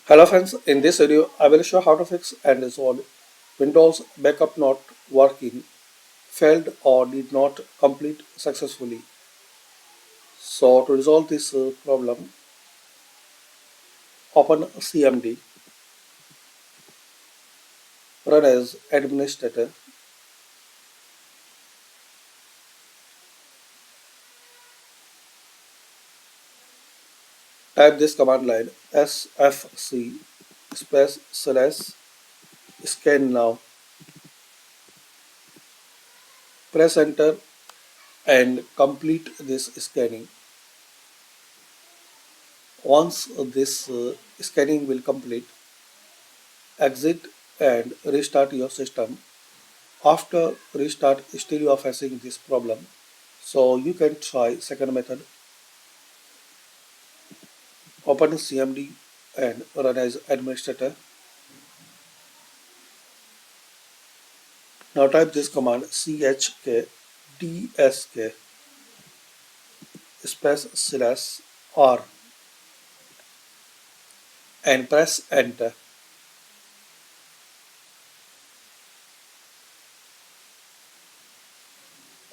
Hello friends, in this video I will show how to fix and resolve Windows backup not working, failed or did not complete successfully. So to resolve this problem, open CMD, run as administrator, type this command line sfc space slash scan now, press enter and complete this scanning. Once this scanning will complete, exit and restart your system. After restart, still you are facing this problem. So you can try second method. Open CMD and run as administrator. Now type this command chk dsk space slash r and press enter.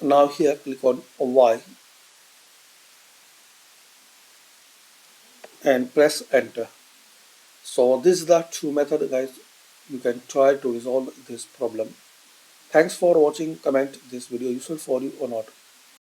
Now here click on Y and press enter. So this is the two method guys. You can try to resolve this problem. Thanks for watching. Comment this video useful for you or not.